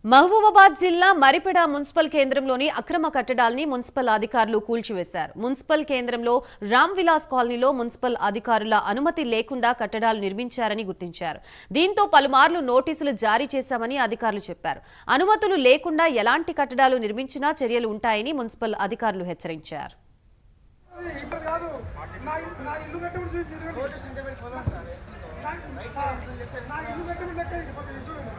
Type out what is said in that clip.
మహబూబాబాద్ జిల్లా మరిపెడ మున్సిపల్ కేంద్రంలోని అక్రమ కట్టడాల్ని మున్సిపల్ అధికారులు కూల్చివేశారు. మున్సిపల్ కేంద్రంలో రామ్ విలాస్ కాలనీలో మున్సిపల్ అధికారుల అనుమతి లేకుండా కట్టడాలు నిర్మించారని గుర్తించారు. దీంతో పలుమార్లు నోటీసులు జారీ చేశామని అధికారులు చెప్పారు. అనుమతులు లేకుండా ఎలాంటి కట్టడాలు నిర్మించినా చర్యలు ఉంటాయని మున్సిపల్ అధికారులు హెచ్చరించారు. ఇప్పుడు కాదు నా ఇల్లు కట్టబడి చూసి నా ఇల్లు కట్టబడి లెక్క చూడండి.